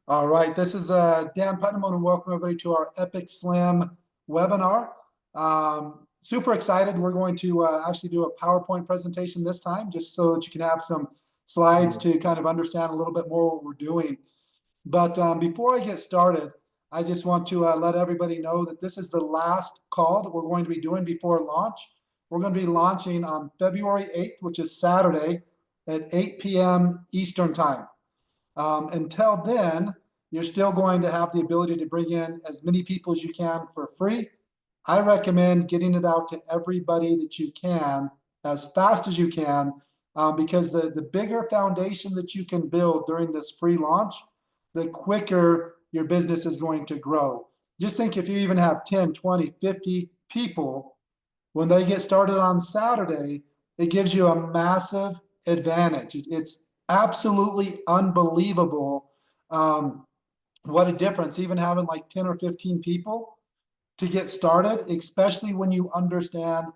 All right, this is Dan Putnam, and welcome everybody to our Epic Slam webinar. Super excited. We're going to actually do a PowerPoint presentation this time, just so that you can have some slides to kind of understand a little bit more what we're doing. But before I get started, I just want to let everybody know that this is the last call that we're going to be doing before launch. We're going to be launching on February 8th, which is Saturday at 8 p.m. Eastern Time. Until then, you're still going to have the ability to bring in as many people as you can for free. I recommend getting it out to everybody that you can as fast as you can, because the bigger foundation that you can build during this free launch, the quicker your business is going to grow. Just think if you even have 10, 20, 50 people, when they get started on Saturday, it gives you a massive advantage. It's absolutely unbelievable what a difference even having like 10 or 15 people to get started, especially when you understand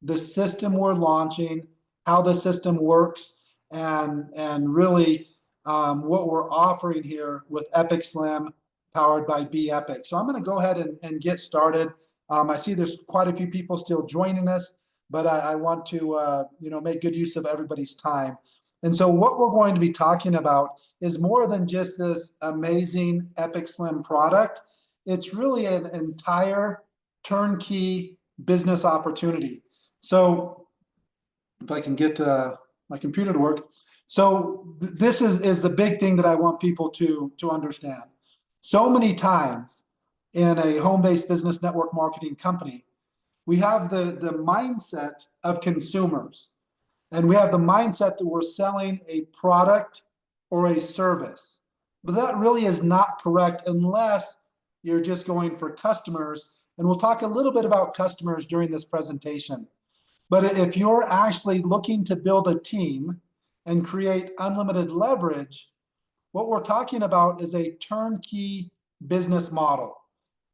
the system we're launching, how the system works, and really what we're offering here with Epic Slam powered by Be Epic. So I'm going to go ahead and get started. I see there's quite a few people still joining us, but I want to make good use of everybody's time. And so what we're going to be talking about is more than just this amazing Epic Slim product. It's really an entire turnkey business opportunity. So if I can get my computer to work. So this is the big thing that I want people to understand. So many times in a home-based business network marketing company, we have the mindset of consumers. And we have the mindset that we're selling a product or a service. But that really is not correct unless you're just going for customers. And we'll talk a little bit about customers during this presentation. But if you're actually looking to build a team and create unlimited leverage, what we're talking about is a turnkey business model.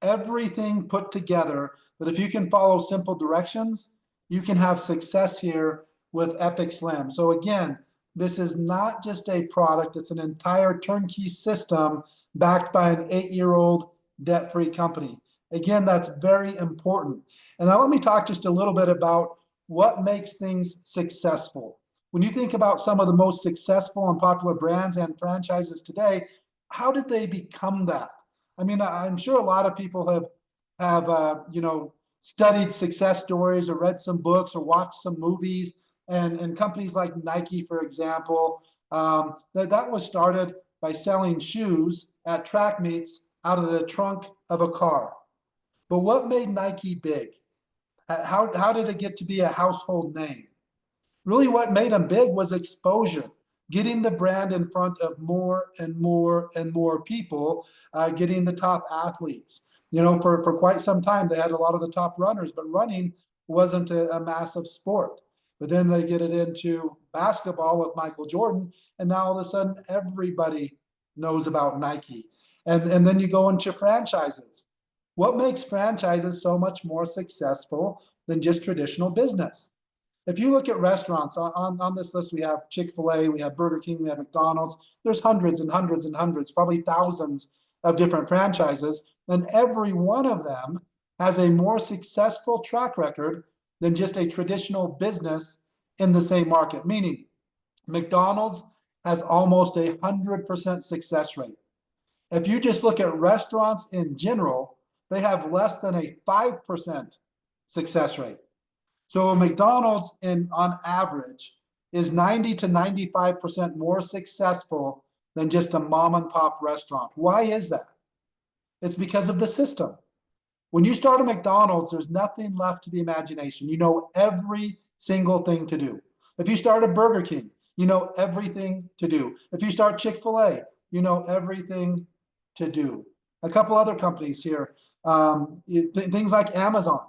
Everything put together that if you can follow simple directions, you can have success here with Epic Slam. So again, this is not just a product, it's an entire turnkey system backed by an 8-year-old debt-free company. Again, that's very important. And now let me talk just a little bit about what makes things successful. When you think about some of the most successful and popular brands and franchises today, how did they become that? I mean, I'm sure a lot of people have studied success stories or read some books or watched some movies, and companies like Nike, for example, that was started by selling shoes at track meets out of the trunk of a car. But what made Nike big? How did it get to be a household name? Really what made them big was exposure, getting the brand in front of more and more and more people, getting the top athletes. For quite some time, they had a lot of the top runners, but running wasn't a massive sport. But then they get it into basketball with Michael Jordan, and now all of a sudden everybody knows about Nike. And then you go into franchises. What makes franchises so much more successful than just traditional business? If you look at restaurants, on this list, we have Chick-fil-A, we have Burger King, we have McDonald's. There's hundreds and hundreds and hundreds, probably thousands of different franchises. And every one of them has a more successful track record than just a traditional business in the same market. Meaning, McDonald's has almost 100% success rate. If you just look at restaurants in general, they have less than a 5% success rate. So a McDonald's on average is 90 to 95% more successful than just a mom and pop restaurant. Why is that? It's because of the system. When you start a McDonald's, there's nothing left to the imagination. You know every single thing to do. If you start a Burger King, you know everything to do. If you start Chick-fil-A, you know everything to do. A couple other companies here, things like Amazon.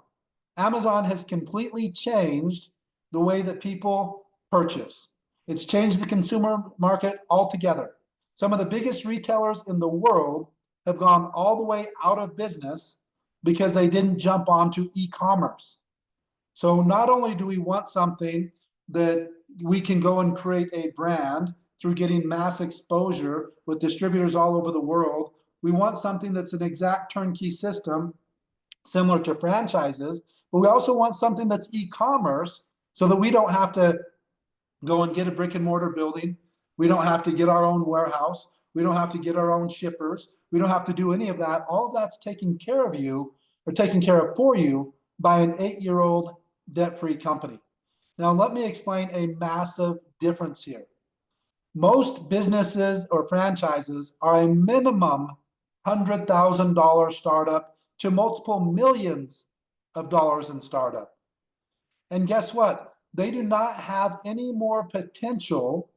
Amazon has completely changed the way that people purchase. It's changed the consumer market altogether. Some of the biggest retailers in the world have gone all the way out of business because they didn't jump onto e-commerce. So not only do we want something that we can go and create a brand through getting mass exposure with distributors all over the world. We want something that's an exact turnkey system, similar to franchises, but we also want something that's e-commerce so that we don't have to go and get a brick and mortar building. We don't have to get our own warehouse. We don't have to get our own shippers. We don't have to do any of that. All of that's taken care of you, or taken care of for you, by an 8-year-old debt-free company. Now, let me explain a massive difference here. Most businesses or franchises are a minimum $100,000 startup to multiple millions of dollars in startup. And guess what? They do not have any more potential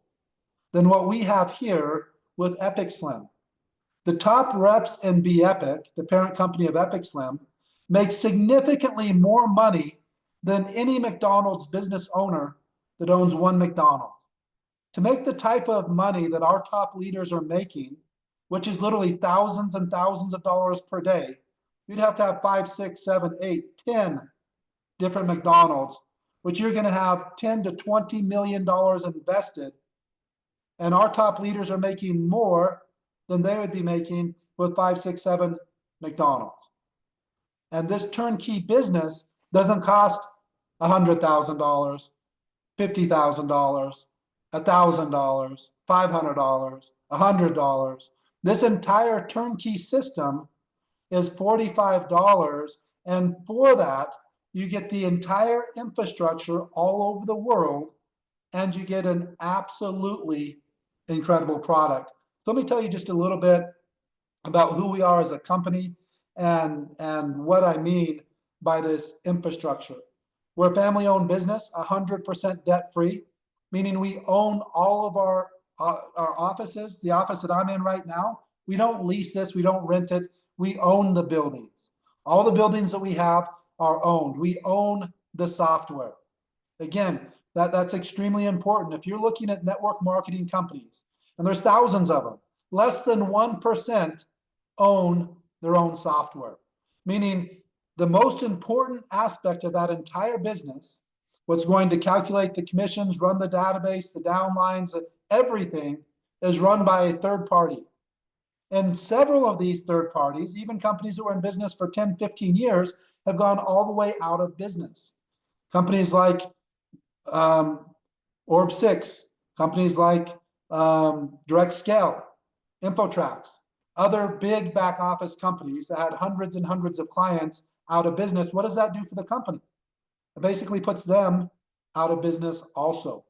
than what we have here with Epic Slim. The top reps in Be Epic, the parent company of Epic Slim, make significantly more money than any McDonald's business owner that owns one McDonald's. To make the type of money that our top leaders are making, which is literally thousands and thousands of dollars per day, you'd have to have 5, 6, 7, 8, 10 different McDonald's, which you're going to have $10 to $20 million invested. And our top leaders are making more than they would be making with 5, 6, 7 McDonald's. And this turnkey business doesn't cost $100,000, $50,000, $1,000, $500, $100. This entire turnkey system is $45, and for that, you get the entire infrastructure all over the world, and you get an absolutely incredible product. So let me tell you just a little bit about who we are as a company and what I mean by this infrastructure. We're a family-owned business, 100% debt-free, meaning we own all of our offices. The office that I'm in right now, we don't lease this, we don't rent it, we own the buildings. All the buildings that we have are owned. We own the software. Again, that's extremely important. If you're looking at network marketing companies, and there's thousands of them, less than 1% own their own software, meaning the most important aspect of that entire business, what's going to calculate the commissions, run the database, the downlines, everything is run by a third party. And several of these third parties, even companies that were in business for 10, 15 years, have gone all the way out of business. Companies like Orb6, companies like Direct Scale, Infotrax, other big back office companies that had hundreds and hundreds of clients out of business. What does that do for the company? It basically puts them out of business also.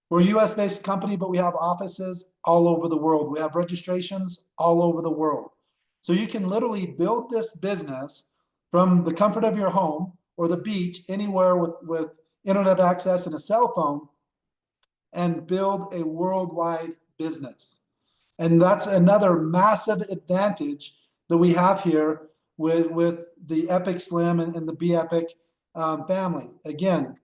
We're a US-based company, but we have offices all over the world. We have registrations all over the world. So you can literally build this business from the comfort of your home or the beach, anywhere with internet access and a cell phone, and build a worldwide business. And that's another massive advantage that we have here with the Epic Slim and the Be Epic family. Again,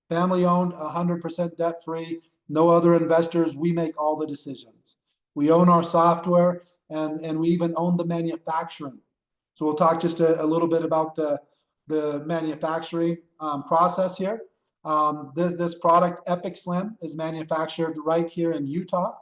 family owned, 100% debt free, no other investors. We make all the decisions. We own our software, and we even own the manufacturing. So we'll talk just a little bit about the manufacturing process here. This product, Epic Slim, is manufactured right here in Utah,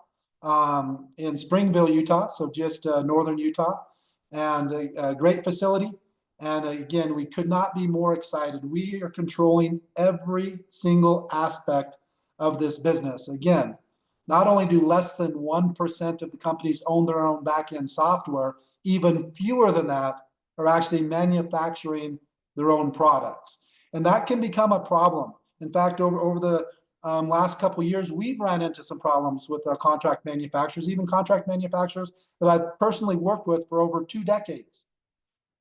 in Springville, Utah, so just northern Utah, and a great facility. And again, we could not be more excited. We are controlling every single aspect of this business. Again, not only do less than 1% of the companies own their own back-end software, even fewer than that are actually manufacturing their own products. And that can become a problem. In fact, over the last couple of years, we've ran into some problems with our contract manufacturers, even contract manufacturers that I've personally worked with for over 2 decades.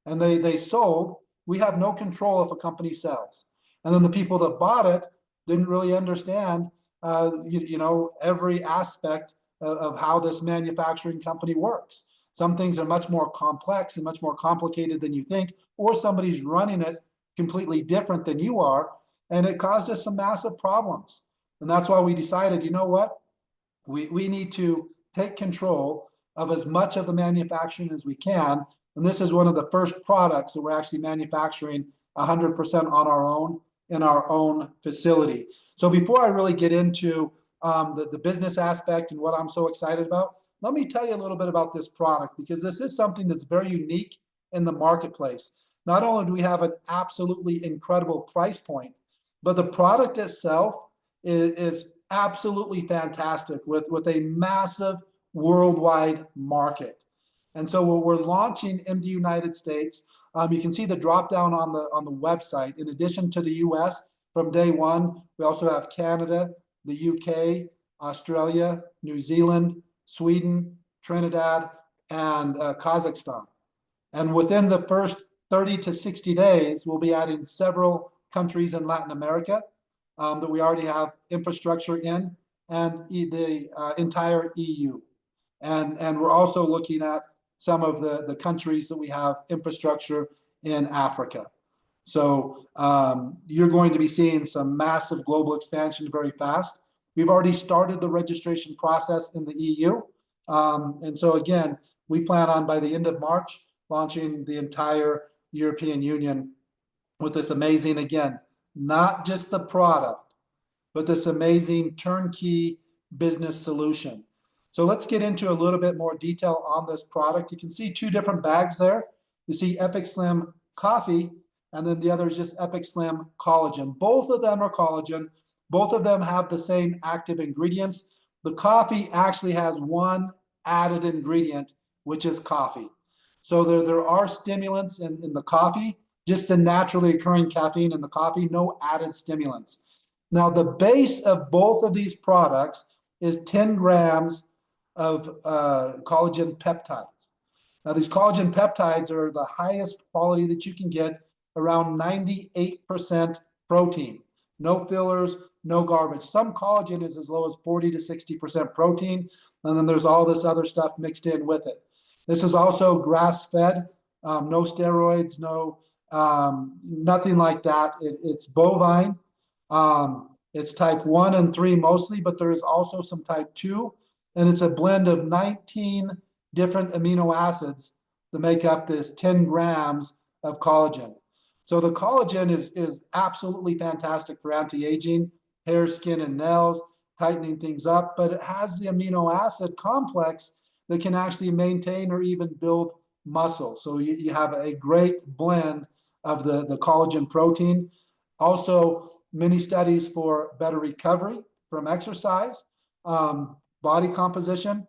And they sold. We have no control if a company sells. And then the people that bought it didn't really understand every aspect of how this manufacturing company works. Some things are much more complex and much more complicated than you think, or somebody's running it completely different than you are, and it caused us some massive problems. And that's why we decided, you know what, we need to take control of as much of the manufacturing as we can, and this is one of the first products that we're actually manufacturing 100% on our own in our own facility. So before I really get into the business aspect and what I'm so excited about, let me tell you a little bit about this product, because this is something that's very unique in the marketplace. Not only do we have an absolutely incredible price point, but the product itself is absolutely fantastic with a massive worldwide market. And so we're launching in the United States. You can see the drop down on the website. In addition to the US, from day one, we also have Canada, the UK, Australia, New Zealand, Sweden, Trinidad, and Kazakhstan. And within the first 30 to 60 days, we'll be adding several countries in Latin America that we already have infrastructure in, and the entire EU. And we're also looking at some of the countries that we have infrastructure in Africa. So you're going to be seeing some massive global expansion very fast. We've already started the registration process in the EU. And so again, we plan on by the end of March launching the entire European Union with this amazing, again, not just the product, but this amazing turnkey business solution. So let's get into a little bit more detail on this product. You can see two different bags there. You see Epic Slim Coffee, and then the other is just Epic Slim Collagen. Both of them are collagen. Both of them have the same active ingredients. The coffee actually has one added ingredient, which is coffee. So there are stimulants in the coffee, just the naturally occurring caffeine in the coffee, no added stimulants. Now, the base of both of these products is 10 grams of collagen peptides. Now, these collagen peptides are the highest quality that you can get, around 98% protein. No fillers, no garbage. Some collagen is as low as 40 to 60% protein, and then there's all this other stuff mixed in with it. This is also grass-fed, no steroids, no nothing like that. It's bovine. It's type 1 and 3 mostly, but there is also some type 2, and it's a blend of 19 different amino acids to make up this 10 grams of collagen. So the collagen is absolutely fantastic for anti-aging, hair, skin, and nails, tightening things up, but it has the amino acid complex that can actually maintain or even build muscle. So you have a great blend of the collagen protein. Also, many studies for better recovery from exercise, body composition,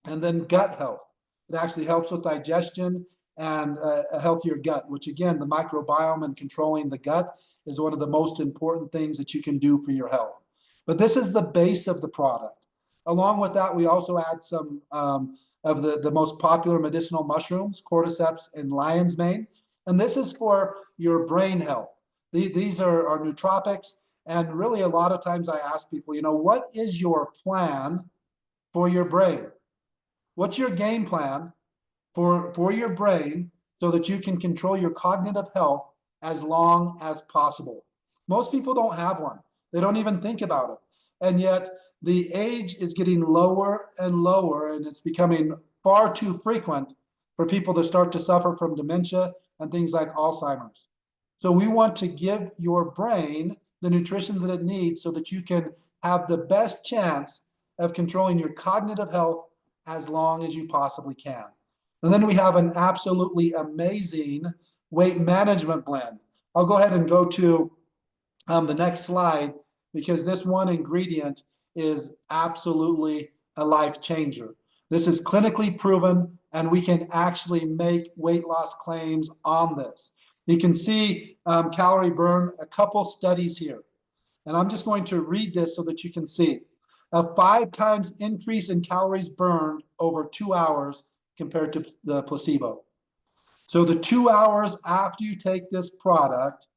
and then gut health. It actually helps with digestion and a healthier gut, which again, the microbiome and controlling the gut is one of the most important things that you can do for your health. But this is the base of the product. Along with that, we also add some of the most popular medicinal mushrooms, cordyceps and lion's mane. And this is for your brain health. These are nootropics. And really, a lot of times I ask people, what is your plan for your brain? What's your game plan for your brain so that you can control your cognitive health as long as possible? Most people don't have one. They don't even think about it. And yet the age is getting lower and lower, and it's becoming far too frequent for people to start to suffer from dementia and things like Alzheimer's. So we want to give your brain the nutrition that it needs so that you can have the best chance of controlling your cognitive health as long as you possibly can. And then we have an absolutely amazing weight management blend. I'll go ahead and go to the next slide, because this one ingredient is absolutely a life changer. This is clinically proven, and we can actually make weight loss claims on this. You can see calorie burn, a couple studies here. And I'm just going to read this so that you can see. A 5 times increase in calories burned over 2 hours compared to the placebo. So the 2 hours after you take this product,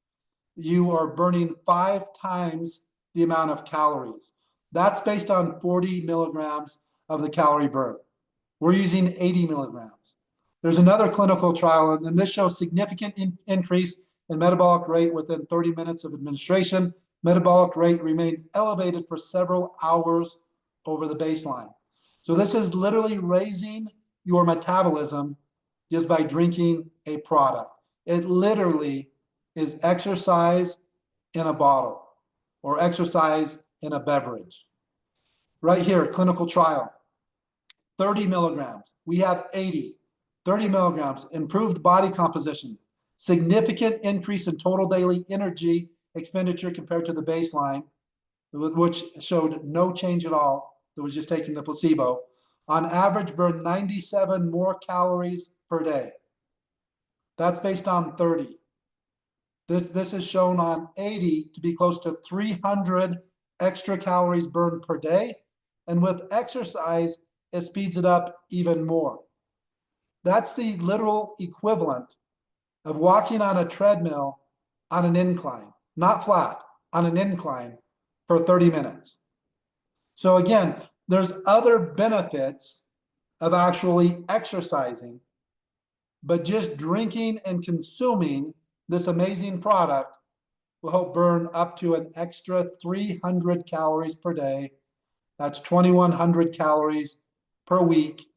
you are burning 5 times the amount of calories. That's based on 40 milligrams of the calorie burn. We're using 80 milligrams. There's another clinical trial, and this shows significant increase in metabolic rate within 30 minutes of administration. Metabolic rate remained elevated for several hours over the baseline. So this is literally raising your metabolism just by drinking a product. It literally is exercise in a bottle or exercise in a beverage. Right here, clinical trial, 30 milligrams. We have 80, 30 milligrams, improved body composition, significant increase in total daily energy expenditure compared to the baseline, which showed no change at all. It was just taking the placebo. On average, burn 97 more calories per day. That's based on 30. This is shown on 80 to be close to 300 extra calories burned per day. And with exercise, it speeds it up even more. That's the literal equivalent of walking on a treadmill on an incline, not flat, on an incline for 30 minutes. So again, there's other benefits of actually exercising, but just drinking and consuming this amazing product will help burn up to an extra 300 calories per day. That's 2,100 calories per week,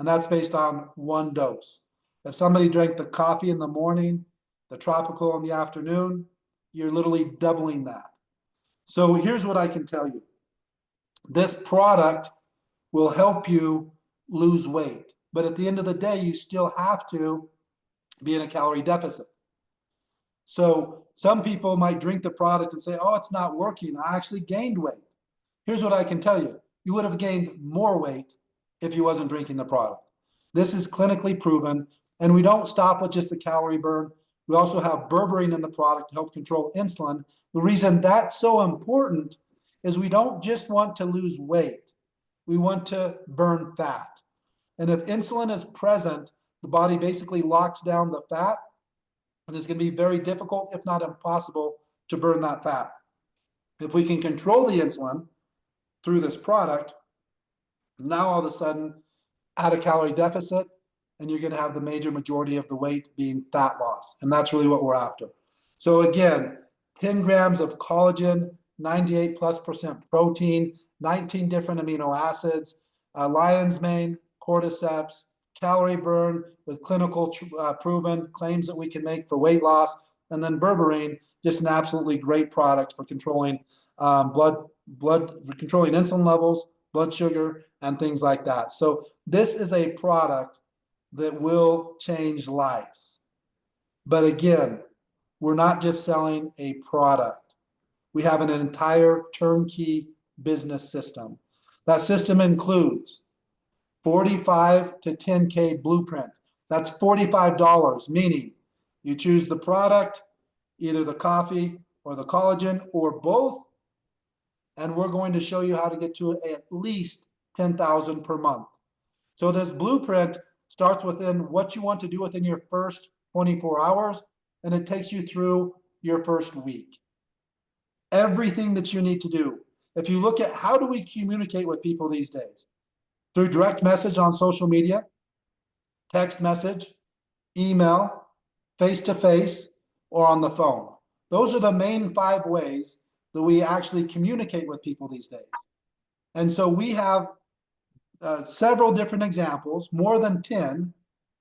and that's based on one dose. If somebody drank the coffee in the morning, the tropical in the afternoon, you're literally doubling that. So here's what I can tell you. This product will help you lose weight, but at the end of the day, you still have to be in a calorie deficit. So some people might drink the product and say, oh, it's not working. I actually gained weight. Here's what I can tell you. You would have gained more weight if you wasn't drinking the product. This is clinically proven, and we don't stop with just the calorie burn. We also have berberine in the product to help control insulin. The reason that's so important is we don't just want to lose weight. We want to burn fat. And if insulin is present, the body basically locks down the fat, and it's going to be very difficult, if not impossible, to burn that fat. If we can control the insulin through this product, now all of a sudden, at a calorie deficit, and you're going to have the major majority of the weight being fat loss. And that's really what we're after. So again, 10 grams of collagen, 98+% protein, 19 different amino acids, lion's mane, cordyceps, calorie burn with clinical proven claims that we can make for weight loss, and then berberine, just an absolutely great product for controlling controlling insulin levels, blood sugar, and things like that. So this is a product that will change lives. But again, we're not just selling a product. We have an entire turnkey business system. That system includes 45 to 10K blueprint. That's $45, meaning you choose the product, either the coffee or the collagen or both, and we're going to show you how to get to at least 10,000 per month. So this blueprint starts within what you want to do within your first 24 hours, and it takes you through your first week. Everything that you need to do. If you look at how do we communicate with people these days? Through direct message on social media, text message, email, face-to-face, or on the phone. Those are the main 5 ways that we actually communicate with people these days. And so we have several different examples, more than 10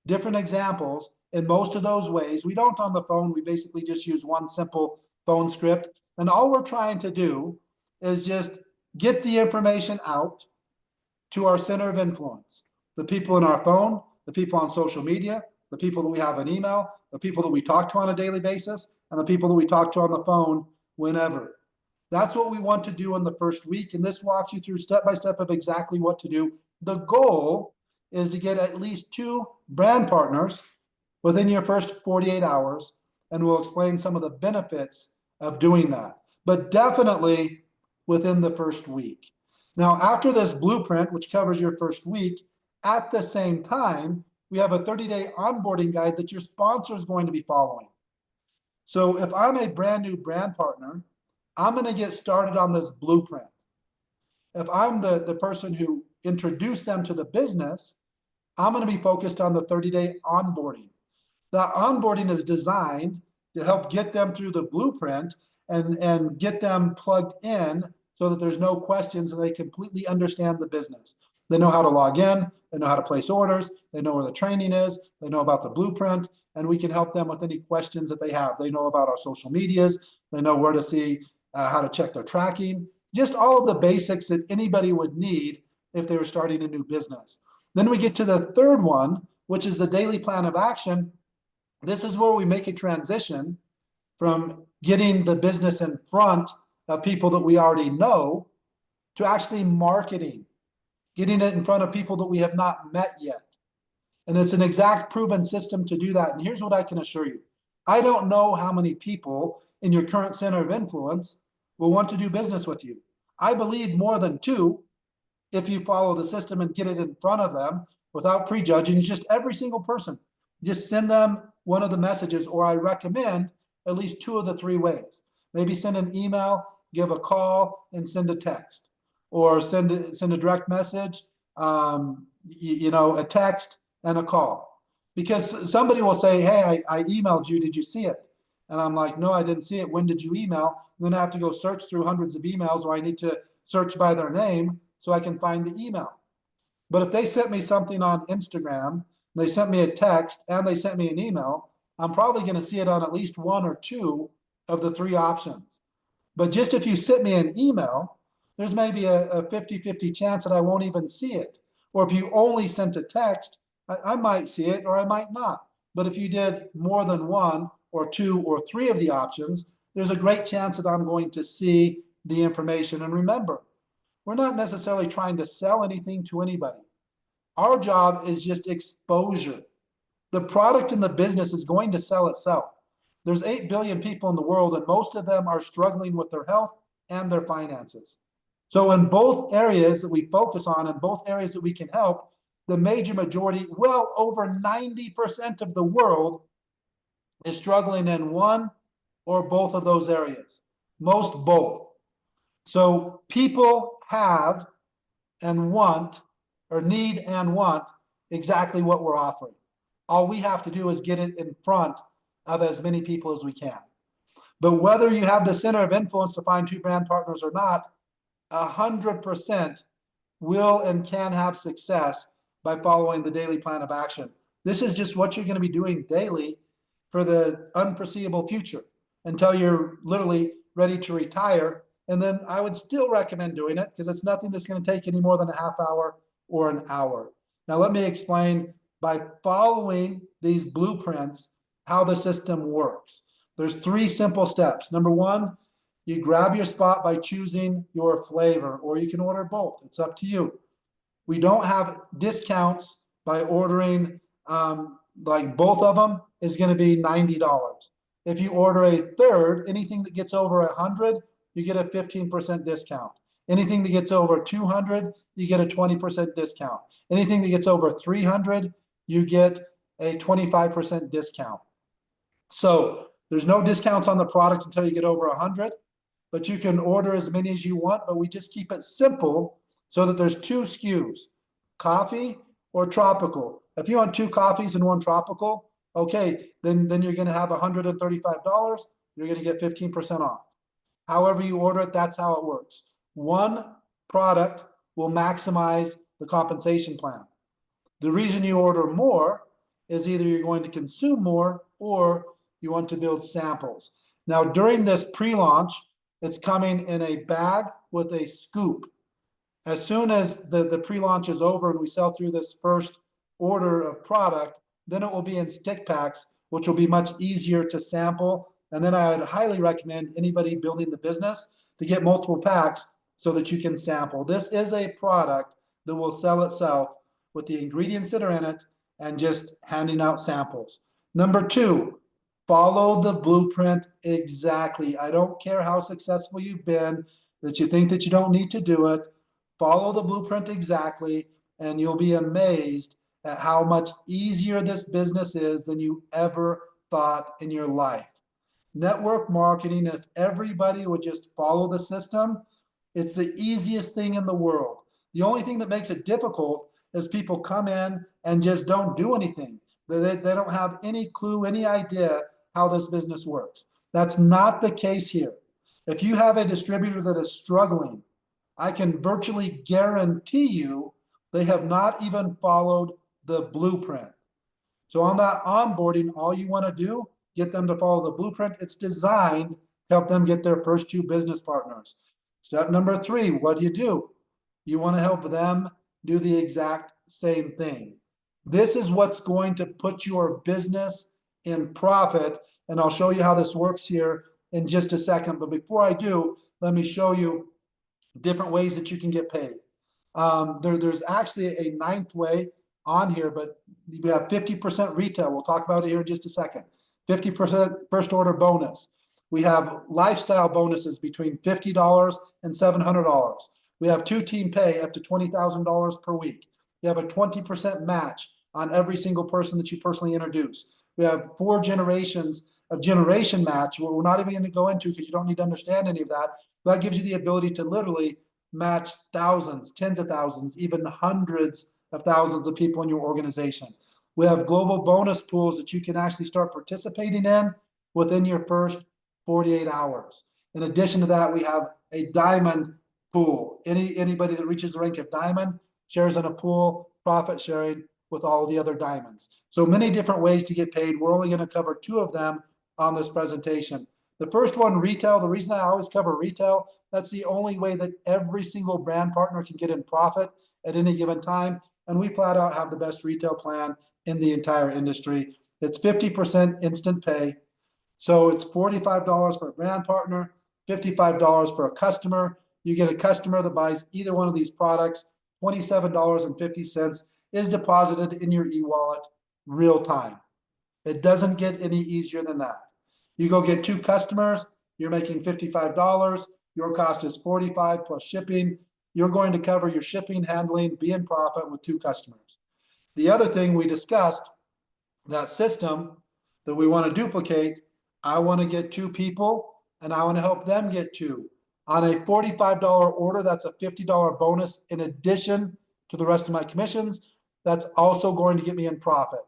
different examples in most of those ways. We don't on the phone, we basically just use one simple phone script. And all we're trying to do is just get the information out to our center of influence, the people in our phone, the people on social media, the people that we have an email, the people that we talk to on a daily basis, and the people that we talk to on the phone whenever. That's what we want to do in the first week, and this walks you through step-by-step of exactly what to do. The goal is to get at least 2 brand partners within your first 48 hours, and we'll explain some of the benefits of doing that, but definitely within the first week. Now, after this blueprint, which covers your first week, at the same time, we have a 30-day onboarding guide that your sponsor is going to be following. So if I'm a brand new brand partner, I'm going to get started on this blueprint. If I'm the person who introduced them to the business, I'm going to be focused on the 30-day onboarding. That onboarding is designed to help get them through the blueprint and get them plugged in so that there's no questions and they completely understand the business. They know how to log in, they know how to place orders, they know where the training is, they know about the blueprint, and we can help them with any questions that they have. They know about our social medias, they know where to see how to check their tracking, just all of the basics that anybody would need if they were starting a new business. Then we get to the third one, which is the daily plan of action. This is where we make a transition from getting the business in front of people that we already know to actually marketing, getting it in front of people that we have not met yet. And it's an exact proven system to do that. And here's what I can assure you. I don't know how many people in your current center of influence will want to do business with you. I believe more than two if you follow the system and get it in front of them without prejudging just every single person. Just send them one of the messages, or I recommend at least two of the three ways. Maybe send an email, give a call, and send a text, or send a direct message, a text and a call. Because somebody will say, hey, I emailed you, did you see it? And I'm like, no, I didn't see it. When did you email? And then I have to go search through hundreds of emails, or I need to search by their name so I can find the email. But if they sent me something on Instagram, they sent me a text, and they sent me an email, I'm probably going to see it on at least one or two of the three options. But just if you sent me an email, there's maybe a 50-50 chance that I won't even see it. Or if you only sent a text, I might see it or I might not. But if you did more than one or two or three of the options, there's a great chance that I'm going to see the information. And remember, we're not necessarily trying to sell anything to anybody. Our job is just exposure. The product in the business is going to sell itself. There's 8 billion people in the world, and most of them are struggling with their health and their finances. So in both areas that we focus on, and both areas that we can help, the major majority, well over 90% of the world, is struggling in one or both of those areas. Most both. So people have and want, or need and want, exactly what we're offering. All we have to do is get it in front of as many people as we can. But whether you have the center of influence to find two brand partners or not, 100% will and can have success by following the daily plan of action. This is just what you're going to be doing daily for the unforeseeable future until you're literally ready to retire. And then I would still recommend doing it because it's nothing that's going to take any more than a half hour or an hour. Now, let me explain by following these blueprints how the system works. There's 3 simple steps. Number 1, you grab your spot by choosing your flavor, or you can order both. It's up to you. We don't have discounts by ordering, like both of them is going to be $90. If you order a third, anything that gets over 100, you get a 15% discount. Anything that gets over 200, you get a 20% discount. Anything that gets over 300, you get a 25% discount. So there's no discounts on the product until you get over 100, but you can order as many as you want, but we just keep it simple so that there's 2 SKUs, coffee or tropical. If you want 2 coffees and 1 tropical, okay, then you're going to have $135. You're going to get 15% off. However you order it, that's how it works. One product will maximize the compensation plan. The reason you order more is either you're going to consume more or you want to build samples. Now, during this pre-launch, it's coming in a bag with a scoop. As soon as the pre-launch is over and we sell through this first order of product, then it will be in stick packs, which will be much easier to sample. And then I would highly recommend anybody building the business to get multiple packs so that you can sample. This is a product that will sell itself with the ingredients that are in it and just handing out samples. Number 2, follow the blueprint exactly. I don't care how successful you've been, that you think that you don't need to do it. Follow the blueprint exactly, and you'll be amazed at how much easier this business is than you ever thought in your life. Network marketing, if everybody would just follow the system, it's the easiest thing in the world. The only thing that makes it difficult is people come in and just don't do anything. They don't have any clue, any idea how this business works. That's not the case here. If you have a distributor that is struggling, I can virtually guarantee you they have not even followed the blueprint. So on that onboarding, all you want to do, get them to follow the blueprint. It's designed to help them get their first 2 business partners. Step number 3, what do? You want to help them do the exact same thing. This is what's going to put your business in profit. And I'll show you how this works here in just a second. But before I do, let me show you different ways that you can get paid. There's actually a 9th way on here, but we have 50% retail. We'll talk about it here in just a second. 50% first order bonus. We have lifestyle bonuses between $50 and $700. We have 2 team pay up to $20,000 per week. You have a 20% match on every single person that you personally introduce. We have 4 generations of generation match, where we're not even going to go into because you don't need to understand any of that. That gives you the ability to literally match thousands, tens of thousands, even hundreds of thousands of people in your organization. We have global bonus pools that you can actually start participating in within your first 48 hours. In addition to that, we have a diamond pool. Anybody that reaches the rank of diamond shares in a pool, profit sharing with all the other diamonds. So many different ways to get paid. We're only going to cover 2 of them on this presentation. The first one, retail. The reason I always cover retail, that's the only way that every single brand partner can get in profit at any given time. And we flat out have the best retail plan in the entire industry. It's 50% instant pay. So it's $45 for a brand partner, $55 for a customer. You get a customer that buys either one of these products, $27.50 is deposited in your e-wallet real time. It doesn't get any easier than that. You go get 2 customers, you're making $55. Your cost is $45 plus shipping. You're going to cover your shipping, handling, be in profit with 2 customers. The other thing we discussed, that system that we want to duplicate, I want to get 2 people and I want to help them get 2. On a $45 order, that's a $50 bonus in addition to the rest of my commissions. That's also going to get me in profit.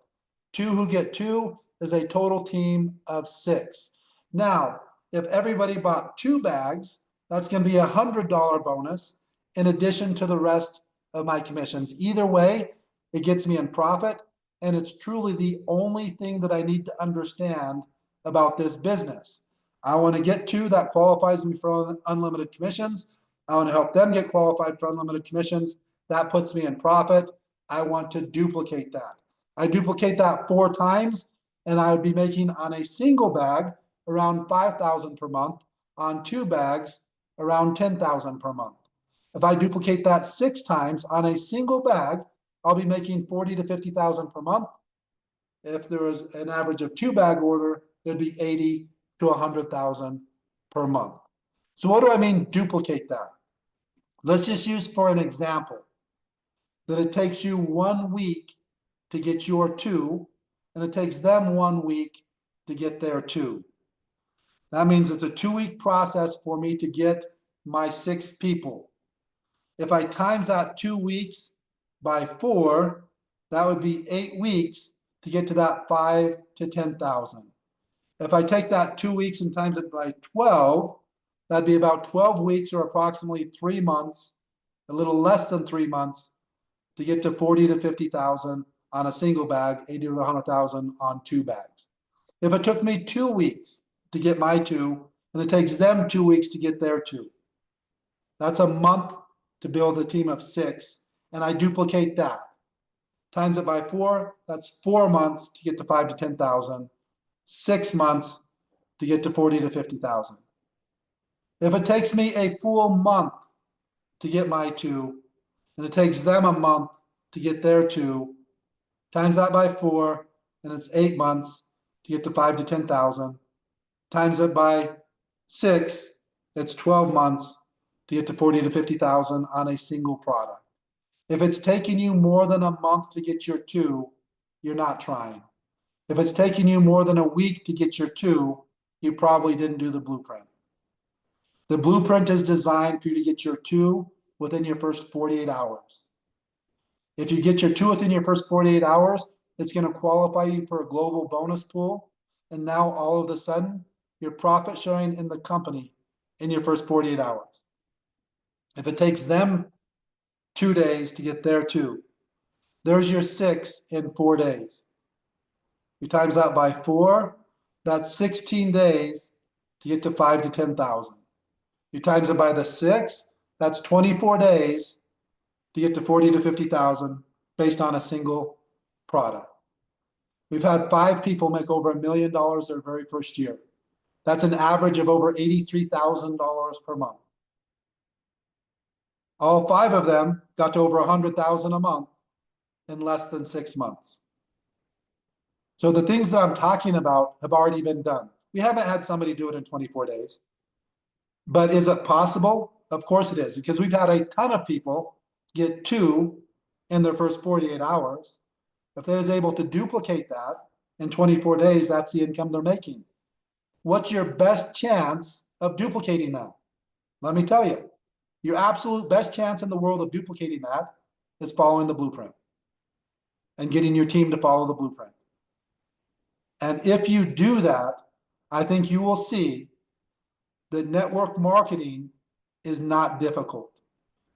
2 who get 2 is a total team of 6. Now, if everybody bought 2 bags, that's going to be a $100 bonus in addition to the rest of my commissions. Either way, it gets me in profit, and it's truly the only thing that I need to understand about this business. I want to get 2 that qualifies me for unlimited commissions. I want to help them get qualified for unlimited commissions. That puts me in profit. I want to duplicate that. I duplicate that 4 times, and I would be making on a single bag around $5,000 per month, on 2 bags around $10,000 per month. If I duplicate that 6 times on a single bag, I'll be making $40,000 to $50,000 per month. If there was an average of 2 bag order, it'd be $80,000 to $100,000 per month. So what do I mean duplicate that? Let's just use for an example that it takes you 1 week to get your 2, and it takes them 1 week to get their 2. That means it's a 2-week process for me to get my 6 people. If I times that 2 weeks by 4, that would be 8 weeks to get to that 5 to 10,000. If I take that 2 weeks and times it by 12, that'd be about 12 weeks or approximately 3 months, a little less than 3 months, to get to 40 to 50,000 on a single bag, 80 to 100,000 on 2 bags. If it took me 2 weeks to get my 2, and it takes them 2 weeks to get their 2, that's a month to build a team of 6, and I duplicate that. Times it by 4, that's 4 months to get to 5 to 10,000, 6 months to get to 40 to 50,000. If it takes me a full month to get my 2, and it takes them a month to get their 2, times that by 4, and it's 8 months to get to 5 to 10,000. Times it by 6, it's 12 months to get to 40 to 50,000 on a single product. If it's taking you more than a month to get your 2, you're not trying. If it's taking you more than a week to get your 2, you probably didn't do the blueprint. The blueprint is designed for you to get your 2 within your first 48 hours. If you get your 2 within your first 48 hours, it's going to qualify you for a global bonus pool. And now all of a sudden, you're profit sharing in the company in your first 48 hours. If it takes them 2 days to get their 2, there's your 6 in 4 days. You times that by 4, that's 16 days to get to 5 to 10,000. You times it by the 6, that's 24 days to get to 40 to 50,000 based on a single product. We've had 5 people make over $1 million their very first year. That's an average of over $83,000 per month. All 5 of them got to over 100,000 a month in less than 6 months. So the things that I'm talking about have already been done. We haven't had somebody do it in 24 days. But is it possible? Of course it is, because we've had a ton of people get 2 in their first 48 hours. If they was able to duplicate that in 24 days, that's the income they're making. What's your best chance of duplicating that? Let me tell you, your absolute best chance in the world of duplicating that is following the blueprint and getting your team to follow the blueprint. And if you do that, I think you will see that network marketing is not difficult.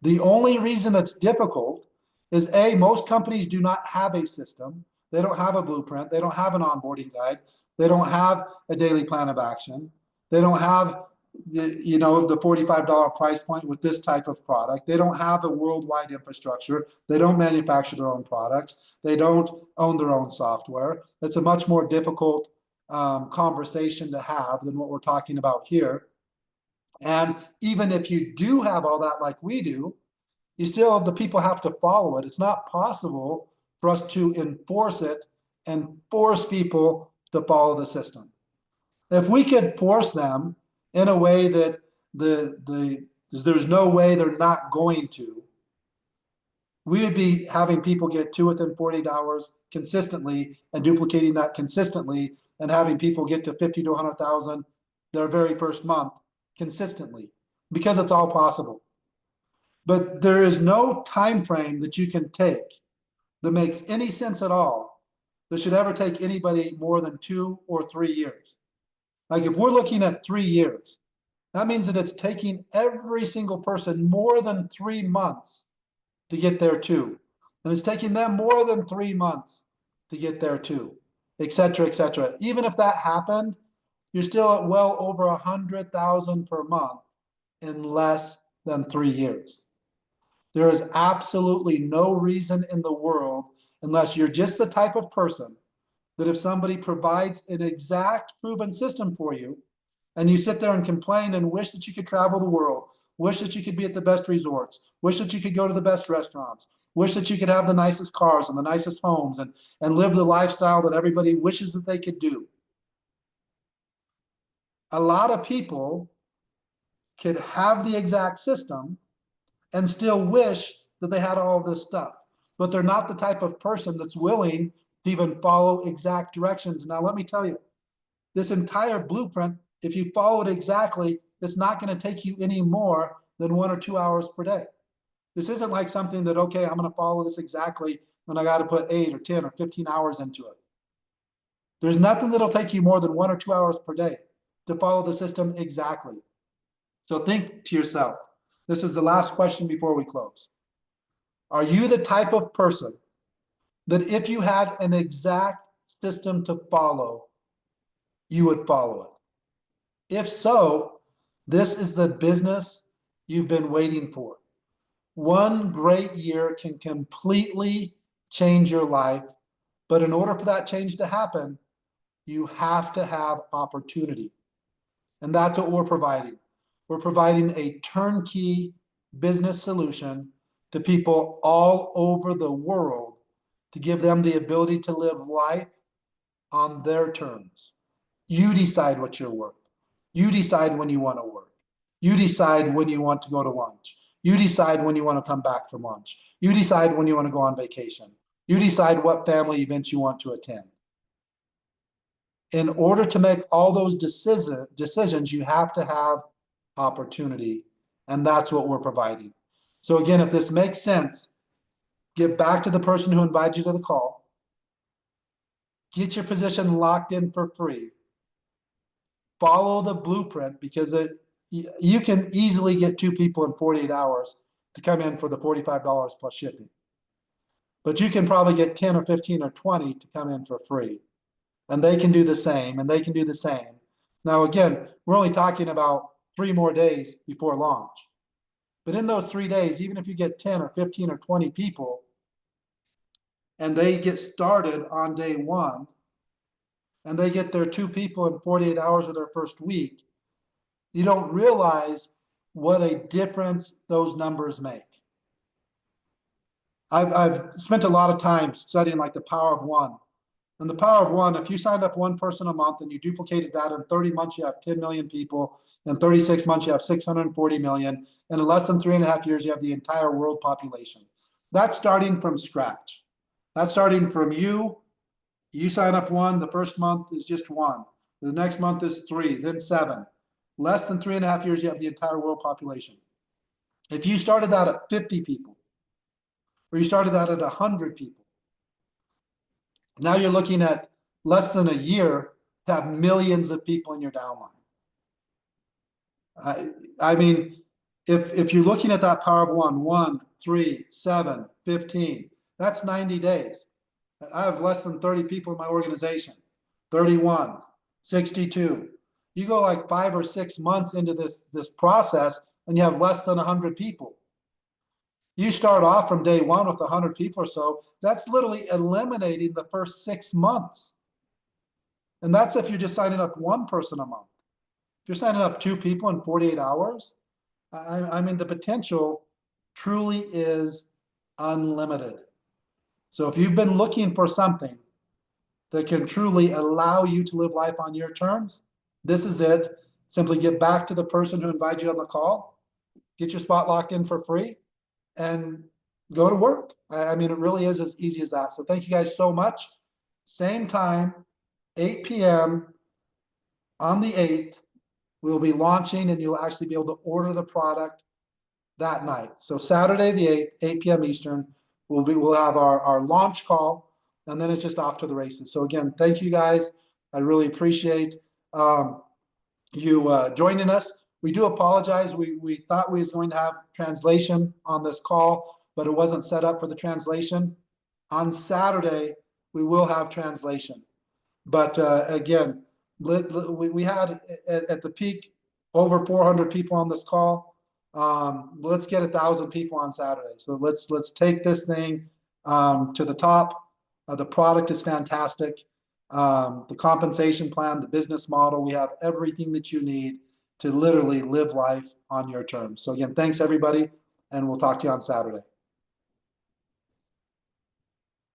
The only reason it's difficult is A, most companies do not have a system. They don't have a blueprint. They don't have an onboarding guide. They don't have a daily plan of action. They don't have the $45 price point with this type of product. They don't have a worldwide infrastructure. They don't manufacture their own products. They don't own their own software. It's a much more difficult conversation to have than what we're talking about here. And even if you do have all that like we do, the people have to follow it. It's not possible for us to enforce it and force people to follow the system. If we could force them in a way that there's no way they're not going to, we would be having people get 2 within 48 hours consistently and duplicating that consistently and having people get to 50 to 100,000 their very first month consistently, because it's all possible. But there is no time frame that you can take that makes any sense at all that should ever take anybody more than 2 or 3 years. Like if we're looking at 3 years, that means that it's taking every single person more than 3 months to get there too. And it's taking them more than 3 months to get there too, et cetera, et cetera. Even if that happened, you're still at well over 100,000 per month in less than 3 years. There is absolutely no reason in the world, unless you're just the type of person that if somebody provides an exact proven system for you, and you sit there and complain and wish that you could travel the world, wish that you could be at the best resorts, wish that you could go to the best restaurants, wish that you could have the nicest cars and the nicest homes and live the lifestyle that everybody wishes that they could do. A lot of people could have the exact system and still wish that they had all of this stuff, but they're not the type of person that's willing to even follow exact directions. Now, let me tell you, this entire blueprint, if you follow it exactly, it's not going to take you any more than 1 or 2 hours per day. This isn't like something that, okay, I'm going to follow this exactly when I got to put 8 or 10 or 15 hours into it. There's nothing that'll take you more than 1 or 2 hours per day to follow the system exactly. So think to yourself, this is the last question before we close. Are you the type of person that if you had an exact system to follow, you would follow it? If so, this is the business you've been waiting for. 1 great year can completely change your life, but in order for that change to happen, you have to have opportunity. And that's what we're providing. We're providing a turnkey business solution to people all over the world to give them the ability to live life on their terms. You decide what you're worth. You decide when you want to work. You decide when you want to go to lunch. You decide when you want to come back from lunch. You decide when you want to go on vacation. You decide what family events you want to attend. In order to make all those decisions, you have to have opportunity, and that's what we're providing. So again, if this makes sense, get back to the person who invited you to the call. Get your position locked in for free. Follow the blueprint, because you can easily get 2 people in 48 hours to come in for the $45 plus shipping. But you can probably get 10 or 15 or 20 to come in for free. And they can do the same, and they can do the same. Now, again, we're only talking about 3 more days before launch. But in those 3 days, even if you get 10 or 15 or 20 people, and they get started on day one, and they get their 2 people in 48 hours of their first week, you don't realize what a difference those numbers make. I've spent a lot of time studying like the power of one. And the power of one, if you signed up one person a month and you duplicated that in 30 months, you have 10 million people. In 36 months, you have 640 million. And in less than 3.5 years, you have the entire world population. That's starting from scratch. That's starting from you. You sign up one, the first month is just one. The next month is 3, then 7. Less than 3.5 years, you have the entire world population. If you started that at 50 people, or you started that at 100 people, now you're looking at less than a year to have millions of people in your downline. I mean, if you're looking at that power of 1, 3, 7, 15, that's 90 days. I have less than 30 people in my organization, 31, 62. You go like 5 or 6 months into this process and you have less than 100 people. You start off from day one with 100 people or so, that's literally eliminating the first 6 months. And that's if you're just signing up one person a month. If you're signing up 2 people in 48 hours, I mean, the potential truly is unlimited. So if you've been looking for something that can truly allow you to live life on your terms, this is it. Simply get back to the person who invited you on the call, get your spot locked in for free, and go to work. I mean, it really is as easy as that. So thank you guys so much. Same time, 8 p.m. on the 8th, we'll be launching and you'll actually be able to order the product that night. So Saturday the 8th, 8 p.m. Eastern, we'll have our launch call, and then it's just off to the races. So again, thank you guys. I really appreciate you joining us. We do apologize. We thought we was going to have translation on this call, but it wasn't set up for the translation. On Saturday, we will have translation. But again, we had at the peak over 400 people on this call. Let's get 1,000 people on Saturday. So let's take this thing to the top. The product is fantastic. The compensation plan, the business model, we have everything that you need to literally live life on your terms. So again, thanks everybody, and we'll talk to you on Saturday.